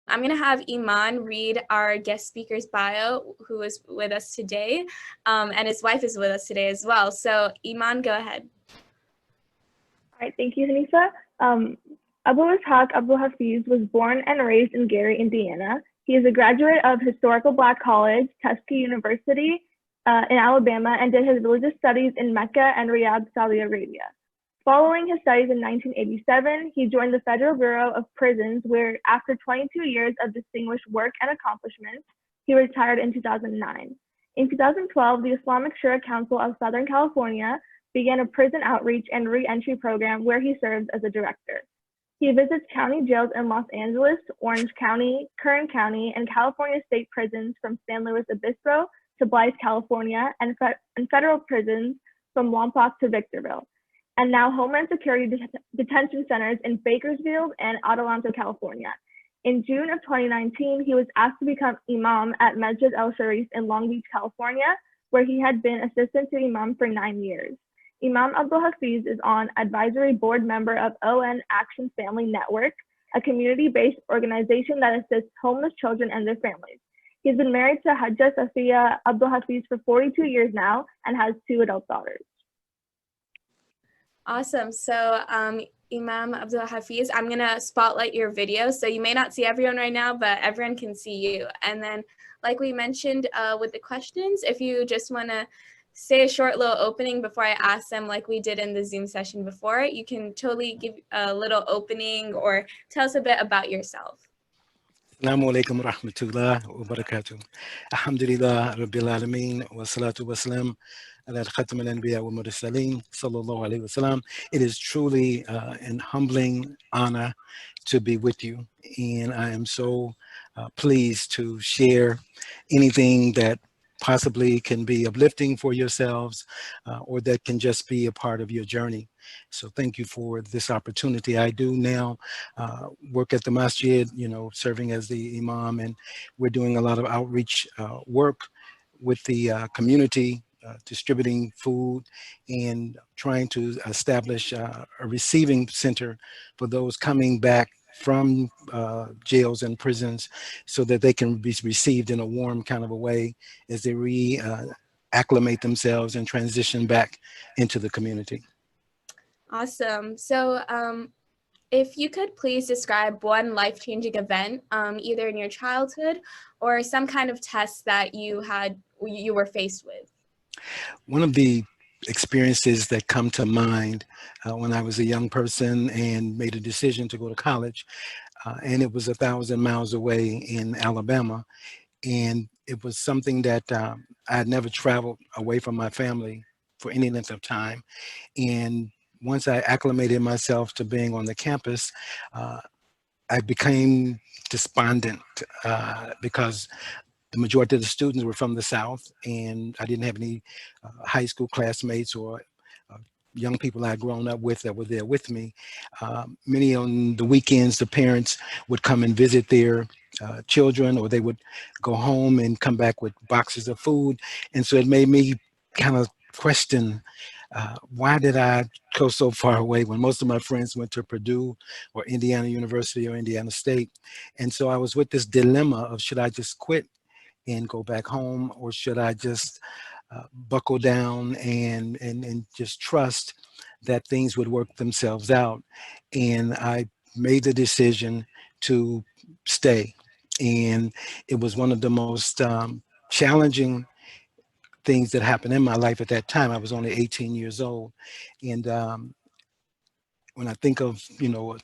I'm going to have Iman read our guest speaker's bio, who is with us today, and his wife is with us today as well. So Iman, go ahead. All right, thank you, Hanisa. Abdul Hafiz was born and raised in Gary, Indiana. He is a graduate of Historical Black College, Tuskegee University in Alabama, and did his religious studies in Mecca and Riyadh, Saudi Arabia. Following his studies in 1987, he joined the Federal Bureau of Prisons, where after 22 years of distinguished work and accomplishments, he retired in 2009. In 2012, the Islamic Shura Council of Southern California began a prison outreach and re-entry program where he serves as a director. He visits county jails in Los Angeles, Orange County, Kern County, and California state prisons from San Luis Obispo to Blythe, California, and federal prisons from Lompoc to Victorville, and now Homeland Security detention centers in Bakersfield and Adelanto, California. In June of 2019, he was asked to become Imam at Masjid El Sharif in Long Beach, California, where he had been assistant to Imam for 9 years. Imam Abdul Hafiz is on advisory board member of ON Action Family Network, a community-based organization that assists homeless children and their families. He's been married to Hajja Safiya Abdul Hafiz for 42 years now and has 2 adult daughters. Awesome. So Imam Abdul Hafiz, I'm going to spotlight your video. So you may not see everyone right now, but everyone can see you. And then like we mentioned with the questions, if you just want to say a short little opening before I ask them like we did in the Zoom session before, you can totally give a little opening or tell us a bit about yourself. Assalamu alaikum wa rahmatullah wa barakatuh. Alhamdulillah Rabbil Alameen wa salatu wa salam ala khatam al-anbiya wa mursaleen sallallahu alayhi wa sallam. It is truly an humbling honor to be with you, and I am so pleased to share anything that possibly can be uplifting for yourselves or that can just be a part of your journey. So thank you for this opportunity. I do now work at the masjid, serving as the imam, and we're doing a lot of outreach work with the community, distributing food and trying to establish a receiving center for those coming back from jails and prisons so that they can be received in a warm kind of a way as they acclimate themselves and transition back into the community. Awesome. So if you could please describe one life-changing event, either in your childhood or some kind of test that you were faced with. One of the experiences that come to mind when I was a young person and made a decision to go to college, and it was 1,000 miles away in Alabama, and it was something that I had never traveled away from my family for any length of time. And once I acclimated myself to being on the campus, I became despondent because the majority of the students were from the South, and I didn't have any high school classmates or young people I had grown up with that were there with me. Many on the weekends, the parents would come and visit their children, or they would go home and come back with boxes of food. And so it made me kind of question, why did I go so far away when most of my friends went to Purdue or Indiana University or Indiana State? And so I was with this dilemma of, should I just quit and go back home, or should I just buckle down and just trust that things would work themselves out? And I made the decision to stay. And it was one of the most challenging things that happened in my life at that time. I was only 18 years old. And when I think of,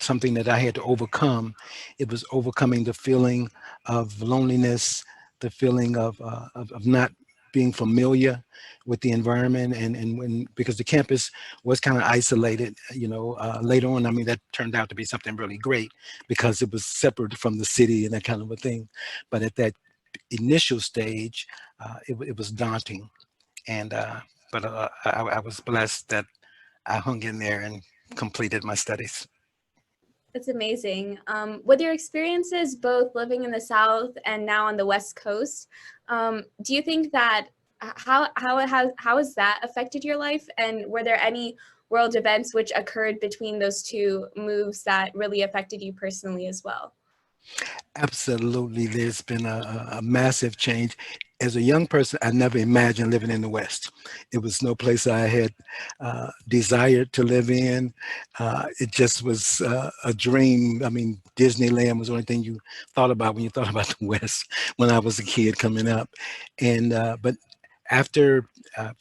something that I had to overcome, it was overcoming the feeling of loneliness, the feeling of not being familiar with the environment, and because the campus was kind of isolated, later on, that turned out to be something really great because it was separate from the city and that kind of a thing. But at that initial stage, it was daunting. And but I was blessed that I hung in there and completed my studies. That's amazing. With your experiences both living in the South and now on the West Coast, do you think that how has that affected your life? And were there any world events which occurred between those two moves that really affected you personally as well? Absolutely, there's been a massive change. As a young person, I never imagined living in the West. It was no place I had desired to live in. It just was a dream. I mean, Disneyland was the only thing you thought about when you thought about the West when I was a kid coming up. And but after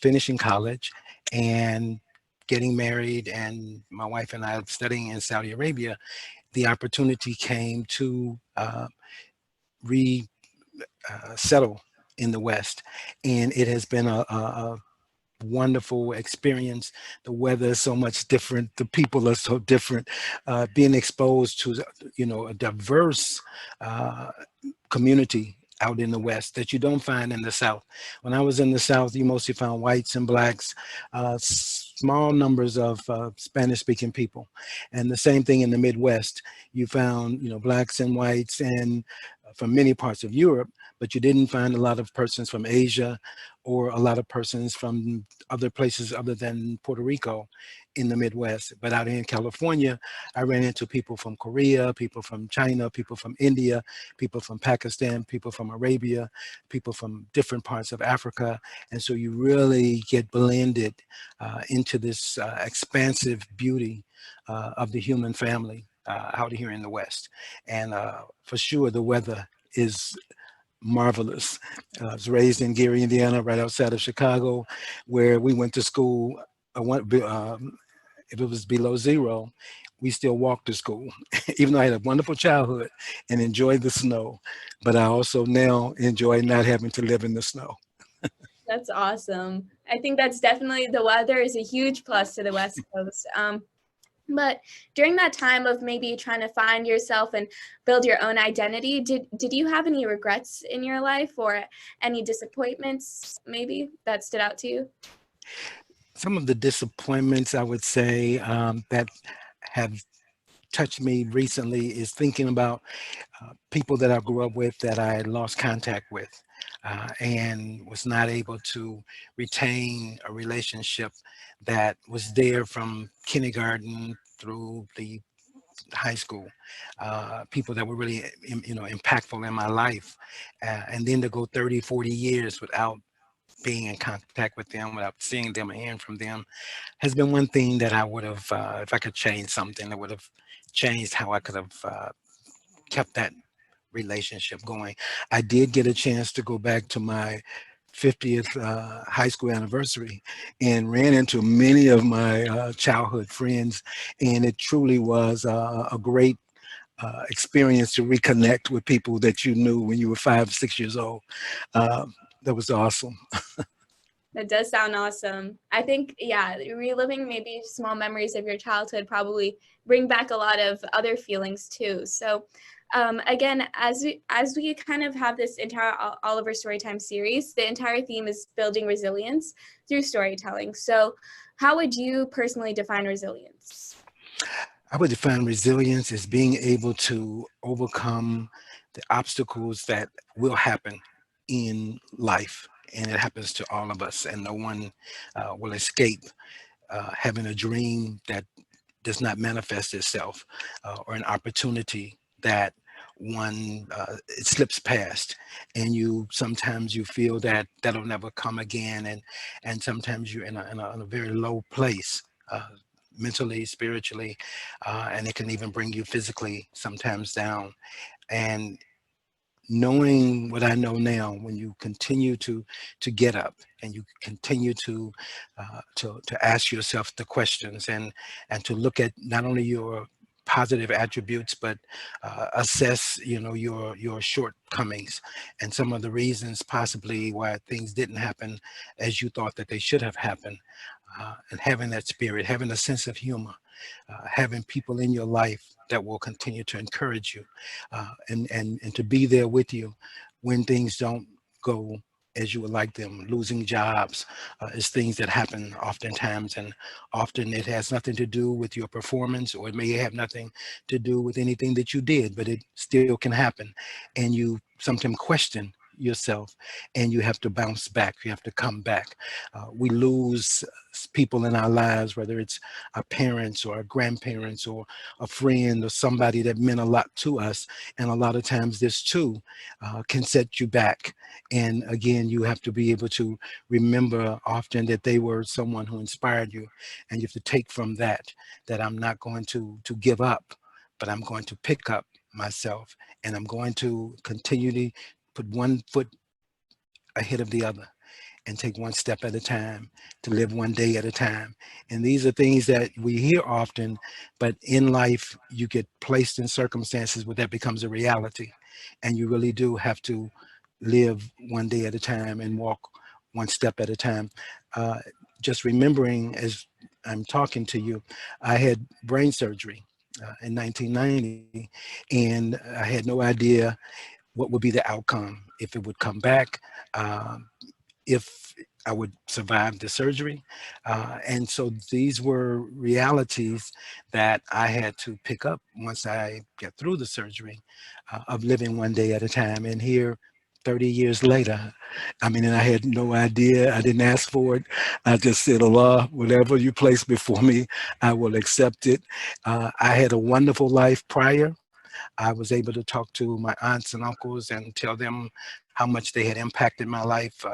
finishing college and getting married, and my wife and I studying in Saudi Arabia, the opportunity came to resettle in the West, and it has been a wonderful experience. The weather is so much different. The people are so different. Being exposed to, a diverse uh, community out in the West that you don't find in the South. When I was in the South, you mostly found whites and blacks, small numbers of Spanish-speaking people, and the same thing in the Midwest. You found, blacks and whites, and from many parts of Europe, but you didn't find a lot of persons from Asia or a lot of persons from other places other than Puerto Rico in the Midwest. But out in California, I ran into people from Korea, people from China, people from India, people from Pakistan, people from Arabia, people from different parts of Africa. And so you really get blended into this expansive beauty of the human family out here in the West. And for sure, the weather is marvelous. I was raised in Gary, Indiana, right outside of Chicago, where we went to school. If it was below zero, we still walked to school, even though I had a wonderful childhood and enjoyed the snow. But I also now enjoy not having to live in the snow. That's awesome. I think that's definitely, the weather is a huge plus to the West Coast. But during that time of maybe trying to find yourself and build your own identity, did you have any regrets in your life or any disappointments maybe that stood out to you? Some of the disappointments I would say that have touched me recently is thinking about people that I grew up with that I lost contact with and was not able to retain a relationship that was there from kindergarten through the high school. People that were really impactful in my life, and then to go 30, 40 years without being in contact with them, without seeing them and hearing from them, has been one thing that I would have, if I could change something, that would have changed how I could have kept that relationship going. I did get a chance to go back to my 50th high school anniversary and ran into many of my childhood friends, and it truly was a great experience to reconnect with people that you knew when you were 5, 6 years old. That was awesome. That does sound awesome. I think, yeah, reliving maybe small memories of your childhood probably bring back a lot of other feelings too. So again, as we kind of have this entire Oliver Storytime series, the entire theme is building resilience through storytelling. So how would you personally define resilience? I would define resilience as being able to overcome the obstacles that will happen in life. And it happens to all of us, and no one will escape having a dream that does not manifest itself, or an opportunity that one it slips past, and sometimes you feel that that'll never come again, and sometimes you're in a very low place, mentally, spiritually, and it can even bring you physically sometimes down. And knowing what I know now, when you continue to get up and you continue to ask yourself the questions, and to look at not only your positive attributes, but assess your shortcomings and some of the reasons possibly why things didn't happen as you thought that they should have happened, and having that spirit, having a sense of humor, having people in your life that will continue to encourage you, and to be there with you when things don't go as you would like them. Losing jobs is things that happen oftentimes, and often it has nothing to do with your performance, or it may have nothing to do with anything that you did, but it still can happen. And you sometimes question yourself, and you have to bounce back. You have to come back. We lose people in our lives, whether it's our parents or our grandparents or a friend or somebody that meant a lot to us. And a lot of times this too can set you back. And again, you have to be able to remember often that they were someone who inspired you. And you have to take from that, that I'm not going to give up, but I'm going to pick up myself, and I'm going to continue to put one foot ahead of the other and take one step at a time, to live one day at a time. And these are things that we hear often, but in life, you get placed in circumstances where that becomes a reality. And you really do have to live one day at a time and walk one step at a time. Uh, just remembering as I'm talking to you, I had brain surgery in 1990, and I had no idea what would be the outcome, if it would come back, if I would survive the surgery. And so these were realities that I had to pick up once I get through the surgery, of living one day at a time. And here, 30 years later, I mean, and I had no idea. I didn't ask for it. I just said, Allah, whatever you place before me, I will accept it. I had a wonderful life prior. I was able to talk to my aunts and uncles and tell them how much they had impacted my life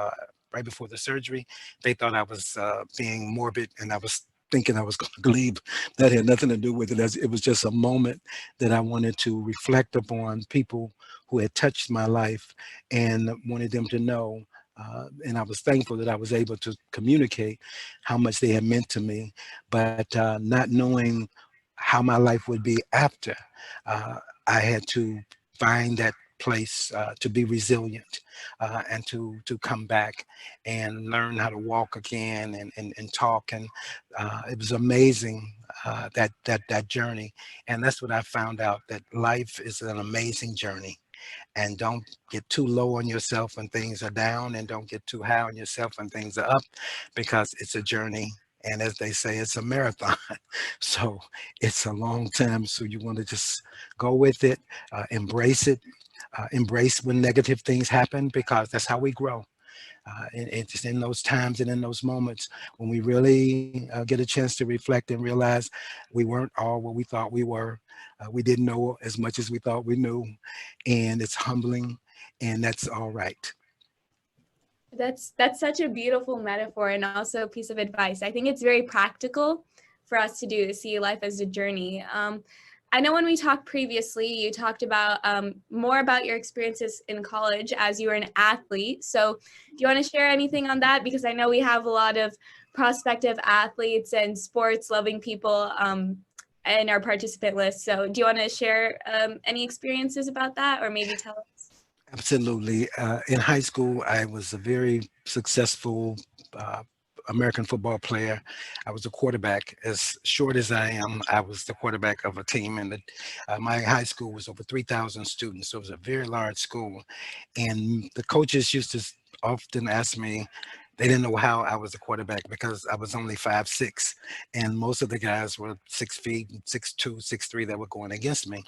right before the surgery. They thought I was being morbid, and I was thinking I was going to leave. That had nothing to do with it. It was just a moment that I wanted to reflect upon people who had touched my life and wanted them to know. And I was thankful that I was able to communicate how much they had meant to me, but not knowing how my life would be after. Uh, I had to find that place to be resilient, and to come back and learn how to walk again, and talk. And it was amazing, that journey. And that's what I found out, that life is an amazing journey. And don't get too low on yourself when things are down, and don't get too high on yourself when things are up, because it's a journey. And as they say, it's a marathon. So it's a long time. So you want to just go with it, embrace it, embrace when negative things happen, because that's how we grow. And it's in those times and in those moments when we really get a chance to reflect and realize we weren't all what we thought we were. We didn't know as much as we thought we knew. And it's humbling, and that's all right. That's such a beautiful metaphor, and also a piece of advice. I think it's very practical for us to do, to see life as a journey. I know when we talked previously, you talked about more about your experiences in college as you were an athlete. So do you want to share anything on that? Because I know we have a lot of prospective athletes and sports loving people in our participant list. So do you want to share any experiences about that, or maybe tell us? Absolutely. In high school, I was a very successful American football player. I was a quarterback. As short as I am, I was the quarterback of a team. And my high school was over 3,000 students, so it was a very large school. And the coaches used to often ask me, they didn't know how I was a quarterback, because I was only 5'6", and most of the guys were 6 feet, 6'2", 6'3", that were going against me.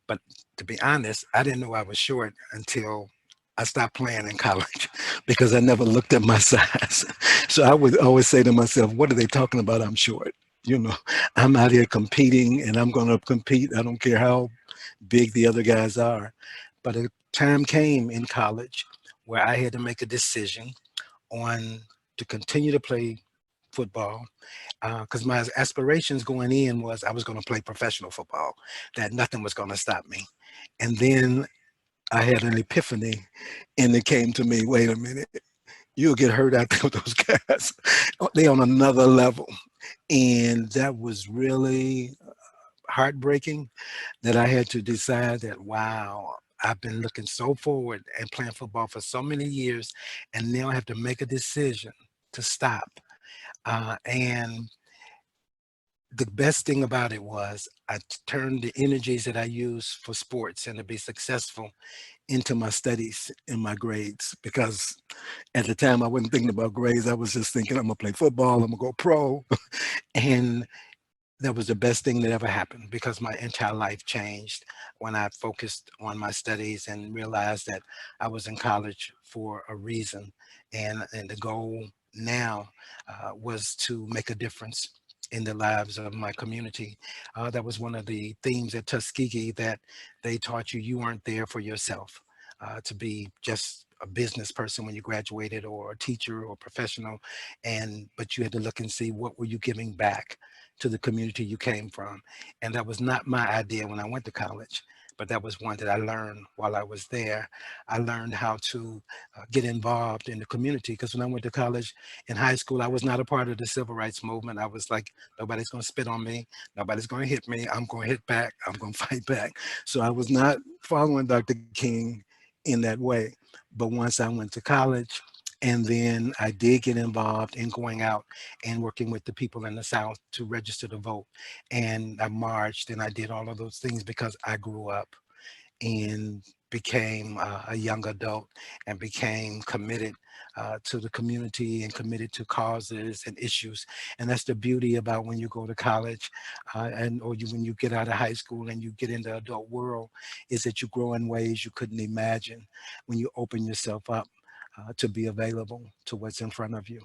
But to be honest, I didn't know I was short until I stopped playing in college, because I never looked at my size. So I would always say to myself, what are they talking about? I'm short. You know, I'm out here competing, and I'm going to compete. I don't care how big the other guys are. But a time came in college where I had to make a decision on to continue to play football, because my aspirations going in was I was going to play professional football, that nothing was going to stop me. And then I had an epiphany, and it came to me, wait a minute, you'll get hurt out there with those guys. They on another level. And that was really heartbreaking, that I had to decide that, wow, I've been looking so forward and playing football for so many years, and now I have to make a decision to stop. And the best thing about it was I turned the energies that I use for sports and to be successful into my studies and my grades, because at the time I wasn't thinking about grades. I was just thinking, I'm gonna play football, I'm gonna go pro. And That was the best thing that ever happened, because my entire life changed when I focused on my studies and realized that I was in college for a reason. And the goal now was to make a difference in the lives of my community. That was one of the themes at Tuskegee, that they taught you you weren't there for yourself, to be just a business person when you graduated, or a teacher or professional, but you had to look and see what were you giving back to the community you came from. And that was not my idea when I went to college, but that was one that I learned while I was there. I learned how to get involved in the community, because when I went to college, in high school, I was not a part of the civil rights movement. I was like, nobody's going to spit on me, nobody's going to hit me, I'm going to hit back, I'm going to fight back. So I was not following Dr. King in that way. But once I went to college, and then I did get involved in going out and working with the people in the South to register to vote. And I marched and I did all of those things because I grew up and became a young adult, and became committed to the community and committed to causes and issues. And that's the beauty about when you go to college, when you get out of high school and you get into the adult world, is that you grow in ways you couldn't imagine when you open yourself up to be available to what's in front of you.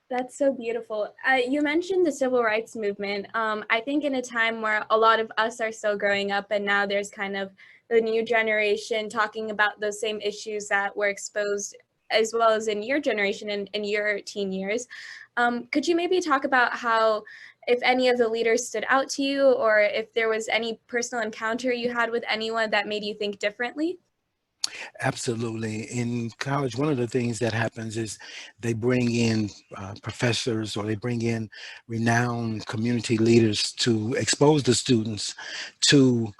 That's so beautiful. You mentioned the civil rights movement. I think in a time where a lot of us are still growing up, and now there's kind of the new generation talking about those same issues that were exposed, as well as in your generation and in your teen years. Could you maybe talk about how, if any of the leaders stood out to you, or if there was any personal encounter you had with anyone that made you think differently? Absolutely. In college, one of the things that happens is they bring in professors, or they bring in renowned community leaders to expose the students to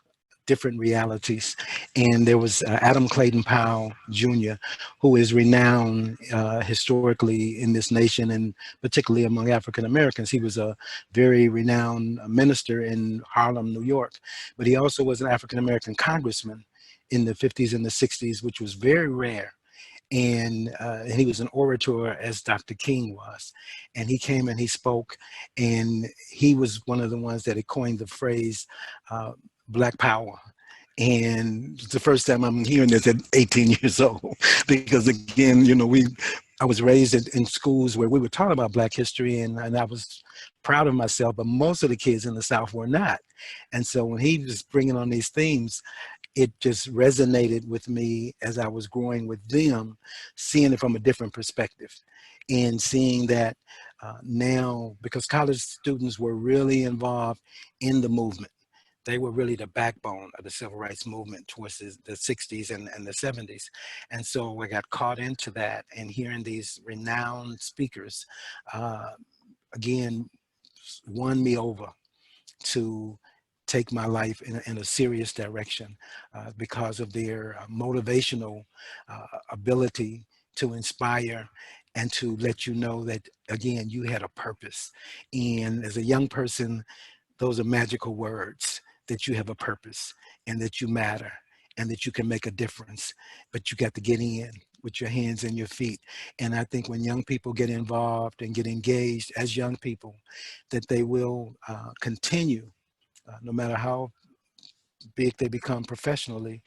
different realities. And there was Adam Clayton Powell Jr., who is renowned historically in this nation, and particularly among African Americans. He was a very renowned minister in Harlem, New York, but he also was an African American congressman in the 50s and the 60s, which was very rare. And he was an orator, as Dr. King was. And he came and he spoke, and he was one of the ones that had coined the phrase Black Power. And it's the first time I'm hearing this at 18 years old, because again, I was raised in schools where we were taught about Black history, and I was proud of myself, but most of the kids in the South were not. And so when he was bringing on these themes, it just resonated with me as I was growing with them, seeing it from a different perspective, and seeing that now, because college students were really involved in the movement. They were really the backbone of the civil rights movement towards the 60s and the 70s. And so I got caught into that, and hearing these renowned speakers, again, won me over to take my life in a serious direction because of their motivational ability to inspire and to let you know that, again, you had a purpose. And as a young person, those are magical words, that you have a purpose and that you matter and that you can make a difference, but you got to get in with your hands and your feet. And I think when young people get involved and get engaged as young people, that they will continue, no matter how big they become professionally,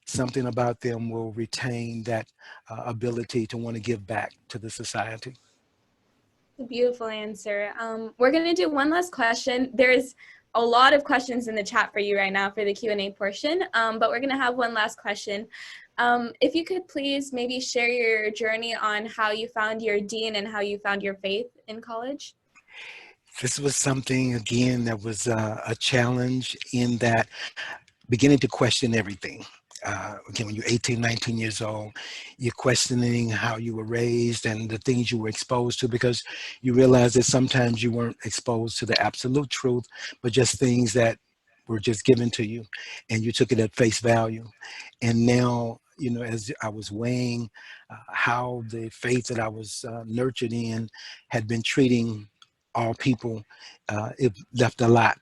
something about them will retain that ability to want to give back to the society. A beautiful answer. We're going to do one last question. There's a lot of questions in the chat for you right now for the Q&A portion, but we're going to have one last question. If you could please maybe share your journey on how you found your dean and how you found your faith in college. This was something, again, that was a challenge, in that beginning to question everything. Again, when you're 18, 19 years old, you're questioning how you were raised and the things you were exposed to, because you realize that sometimes you weren't exposed to the absolute truth, but just things that were just given to you, and you took it at face value. And now, as I was weighing how the faith that I was nurtured in had been treating all people, it left a lot.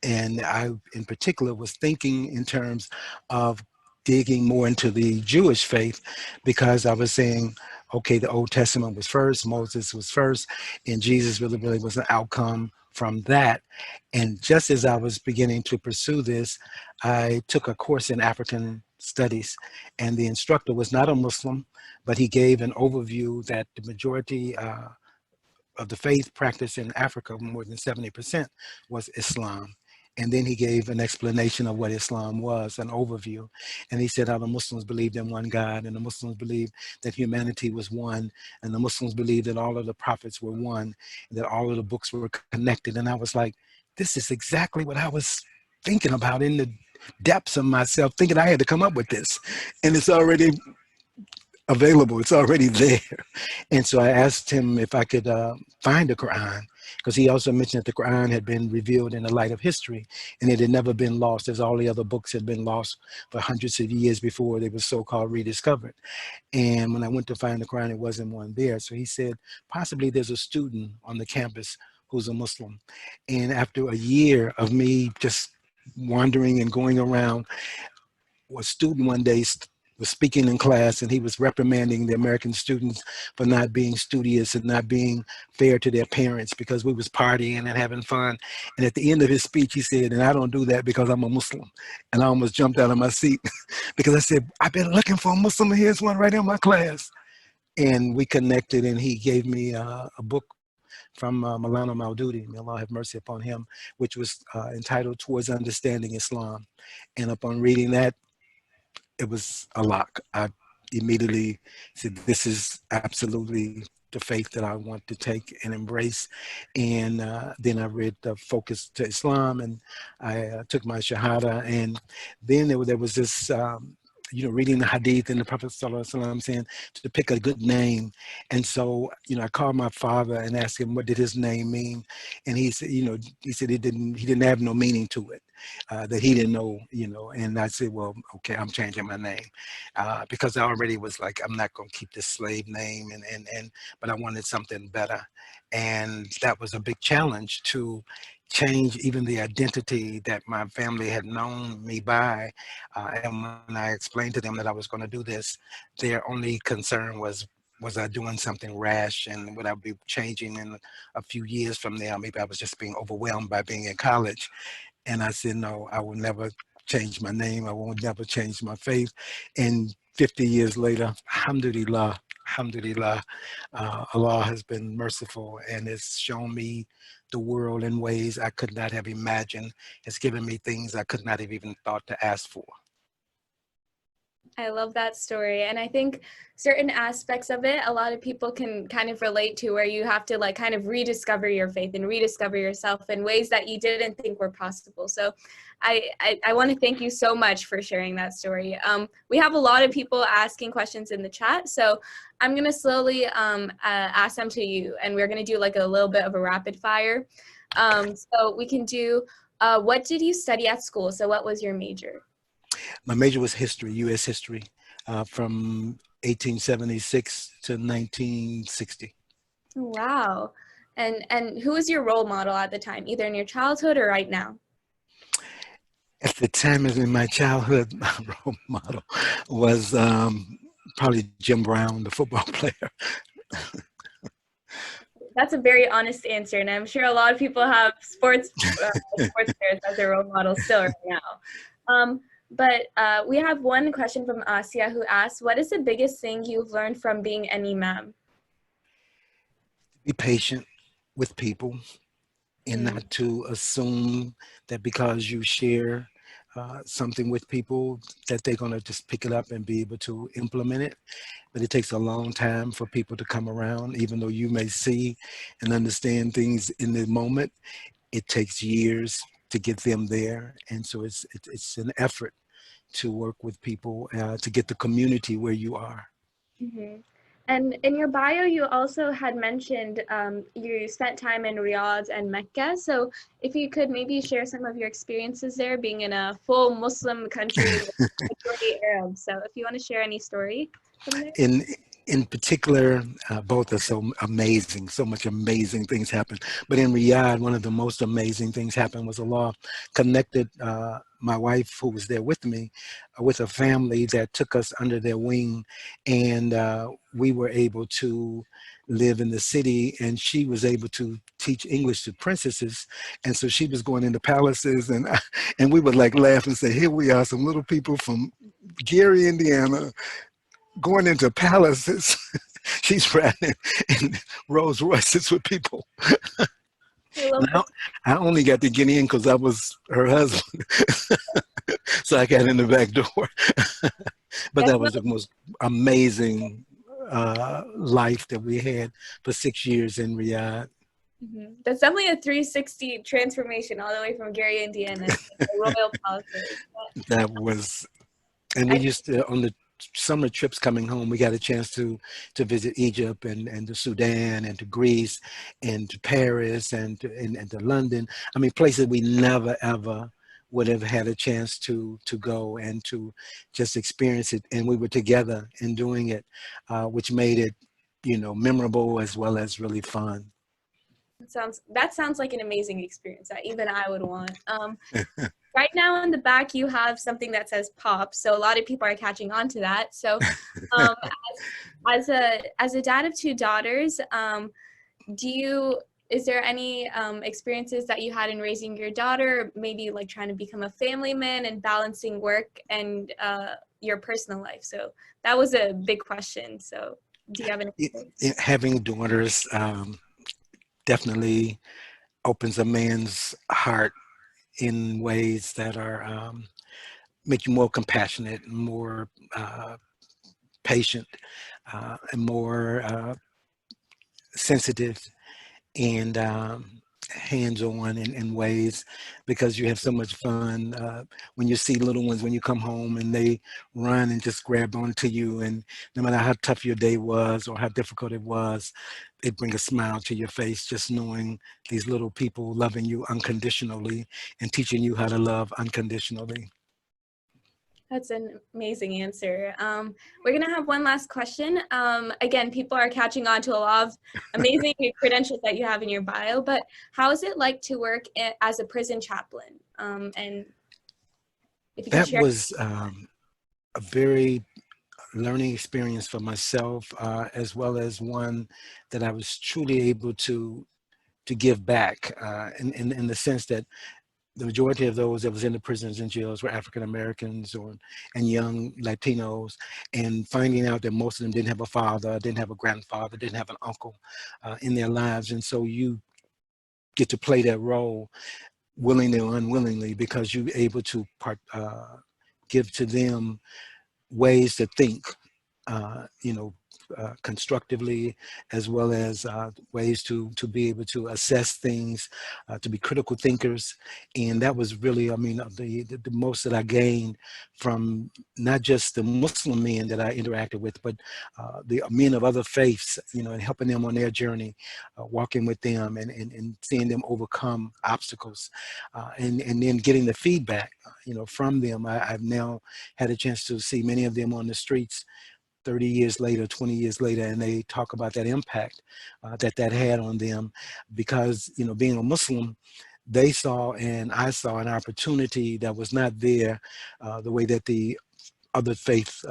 And I, in particular, was thinking in terms of digging more into the Jewish faith, because I was saying, okay, the Old Testament was first, Moses was first, and Jesus really was an outcome from that. And just as I was beginning to pursue this, I took a course in African studies, and the instructor was not a Muslim, but he gave an overview that the majority of the faith practice in Africa, more than 70%, was Islam. And then he gave an explanation of what Islam was, an overview. And he said how the Muslims believed in one God, and the Muslims believed that humanity was one, and the Muslims believed that all of the prophets were one, and that all of the books were connected. And I was like, this is exactly what I was thinking about in the depths of myself, thinking I had to come up with this. And it's already available, it's already there. And so I asked him if I could find the Quran, because he also mentioned that the Quran had been revealed in the light of history, and it had never been lost, as all the other books had been lost for hundreds of years before they were so-called rediscovered. And when I went to find the Quran, it wasn't one there. So he said, possibly there's a student on the campus who's a Muslim. And after a year of me just wandering and going around, a student one day was speaking in class, and he was reprimanding the American students for not being studious and not being fair to their parents, because we was partying and having fun. And at the end of his speech, he said, and I don't do that because I'm a Muslim. And I almost jumped out of my seat because I said, I've been looking for a Muslim, and here's one right in my class. And we connected, and he gave me a book from Maulana Maududi, may Allah have mercy upon him, which was entitled Towards Understanding Islam. And upon reading that, it was a lock. I immediately said, this is absolutely the faith that I want to take and embrace. And then I read the Focus to Islam, and I took my Shahada. And then there was this, reading the Hadith and the Prophet ﷺ saying to pick a good name. And so, I called my father and asked him, what did his name mean? And he said, he said he didn't have no meaning to it, that he didn't know, and I said, well, okay, I'm changing my name, because I already was like, I'm not going to keep this slave name, but I wanted something better. And that was a big challenge, to change even the identity that my family had known me by. And when I explained to them that I was going to do this, their only concern was I doing something rash, and would I be changing in a few years from there? Maybe I was just being overwhelmed by being in college. And I said, no, I will never change my name. I won't never change my faith. And 50 years later, alhamdulillah, alhamdulillah, Allah has been merciful and has shown me the world in ways I could not have imagined, has given me things I could not have even thought to ask for. I love that story. And I think certain aspects of it, a lot of people can kind of relate to, where you have to kind of rediscover your faith and rediscover yourself in ways that you didn't think were possible. So I want to thank you so much for sharing that story. We have a lot of people asking questions in the chat, so I'm going to slowly ask them to you, and we're going to do a little bit of a rapid fire. So we can do, what did you study at school? So what was your major? My major was history, U.S. history, from 1876 to 1960. Wow. And who was your role model at the time, either in your childhood or right now? At the time in my childhood, my role model was probably Jim Brown, the football player. That's a very honest answer, and I'm sure a lot of people have sports players as their role models still right now. But we have one question from Asia, who asks, what is the biggest thing you've learned from being an Imam? Be patient with people, and not to assume that because you share something with people that they're going to just pick it up and be able to implement it. But it takes a long time for people to come around. Even though you may see and understand things in the moment, it takes years to get them there. And so it's an effort to work with people to get the community where you are. Mm-hmm. And in your bio, you also had mentioned you spent time in Riyadh and Mecca. So if you could maybe share some of your experiences there, being in a full Muslim country, majority Arab. So if you want to share any story from there. In particular, both are so amazing. So much amazing things happen. But in Riyadh, one of the most amazing things happened was Allah connected my wife, who was there with me, with a family that took us under their wing, and we were able to live in the city, and she was able to teach English to princesses. And so she was going into palaces, and and we would like laugh and say, here we are, some little people from Gary, Indiana, going into palaces. She's riding in Rolls Royces with people. I love Now, I only got to get in because I was her husband. So I got in the back door. But that was the most amazing life that we had for 6 years in Riyadh. That's definitely a 360 transformation all the way from Gary, Indiana to the royal palaces. That was, and we used to, on the summer trips coming home, we got a chance to visit Egypt and to Sudan and to Greece and to Paris and to London. I mean, places we never ever would have had a chance to go and to just experience it. And we were together in doing it, which made it, you know, memorable as well as really fun. That sounds like an amazing experience that even I would want. Right now in the back, you have something that says pop. So a lot of people are catching on to that. So as a dad of two daughters, is there any experiences that you had in raising your daughter, maybe like trying to become a family man and balancing work and your personal life? So that was a big question. So do you have any experience? Having daughters definitely opens a man's heart in ways that are make you more compassionate, more patient, and more sensitive and hands-on in ways, because you have so much fun when you see little ones, when you come home and they run and just grab onto you, and no matter how tough your day was or how difficult it was, it brings a smile to your face just knowing these little people loving you unconditionally and teaching you how to love unconditionally. That's an amazing answer. We're going to have one last question. Again, people are catching on to a lot of amazing credentials that you have in your bio, but how is it like to work as a prison chaplain? And if you can That share. was a very learning experience for myself, as well as one that I was truly able to give back in the sense that the majority of those that was in the prisons and jails were African Americans and young Latinos, and finding out that most of them didn't have a father, didn't have a grandfather, didn't have an uncle in their lives. And so you get to play that role willingly or unwillingly, because you're able to give to them ways to think, you know, constructively, as well as ways to be able to assess things, to be critical thinkers. And that was really, I mean, the most that I gained from not just the Muslim men that I interacted with, but the men of other faiths, you know, and helping them on their journey, walking with them and seeing them overcome obstacles, and then getting the feedback, you know, from them. I've now had a chance to see many of them on the streets 30 years later, 20 years later, and they talk about that impact that had on them, because, you know, being a Muslim, they saw and I saw an opportunity that was not there the way that the other faith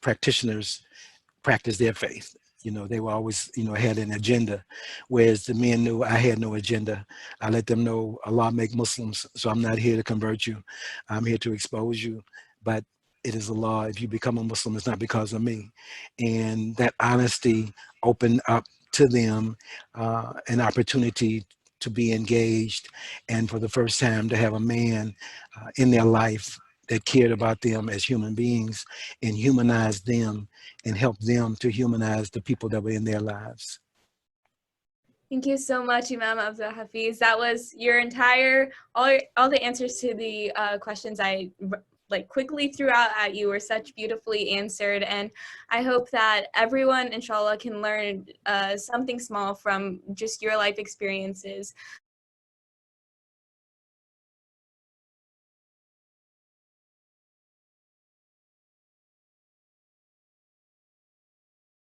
practitioners practice their faith. You know, they were always, you know, had an agenda, whereas the men knew I had no agenda. I let them know Allah make Muslims, so I'm not here to convert you. I'm here to expose you. But it is Allah. If you become a Muslim, it's not because of me. And that honesty opened up to them an opportunity to be engaged, and for the first time to have a man in their life that cared about them as human beings and humanized them and help them to humanize the people that were in their lives. Thank you so much, Imam Abdul Hafiz. That was your all the answers to the questions I like quickly threw out at you were such beautifully answered. And I hope that everyone, inshallah, can learn something small from just your life experiences.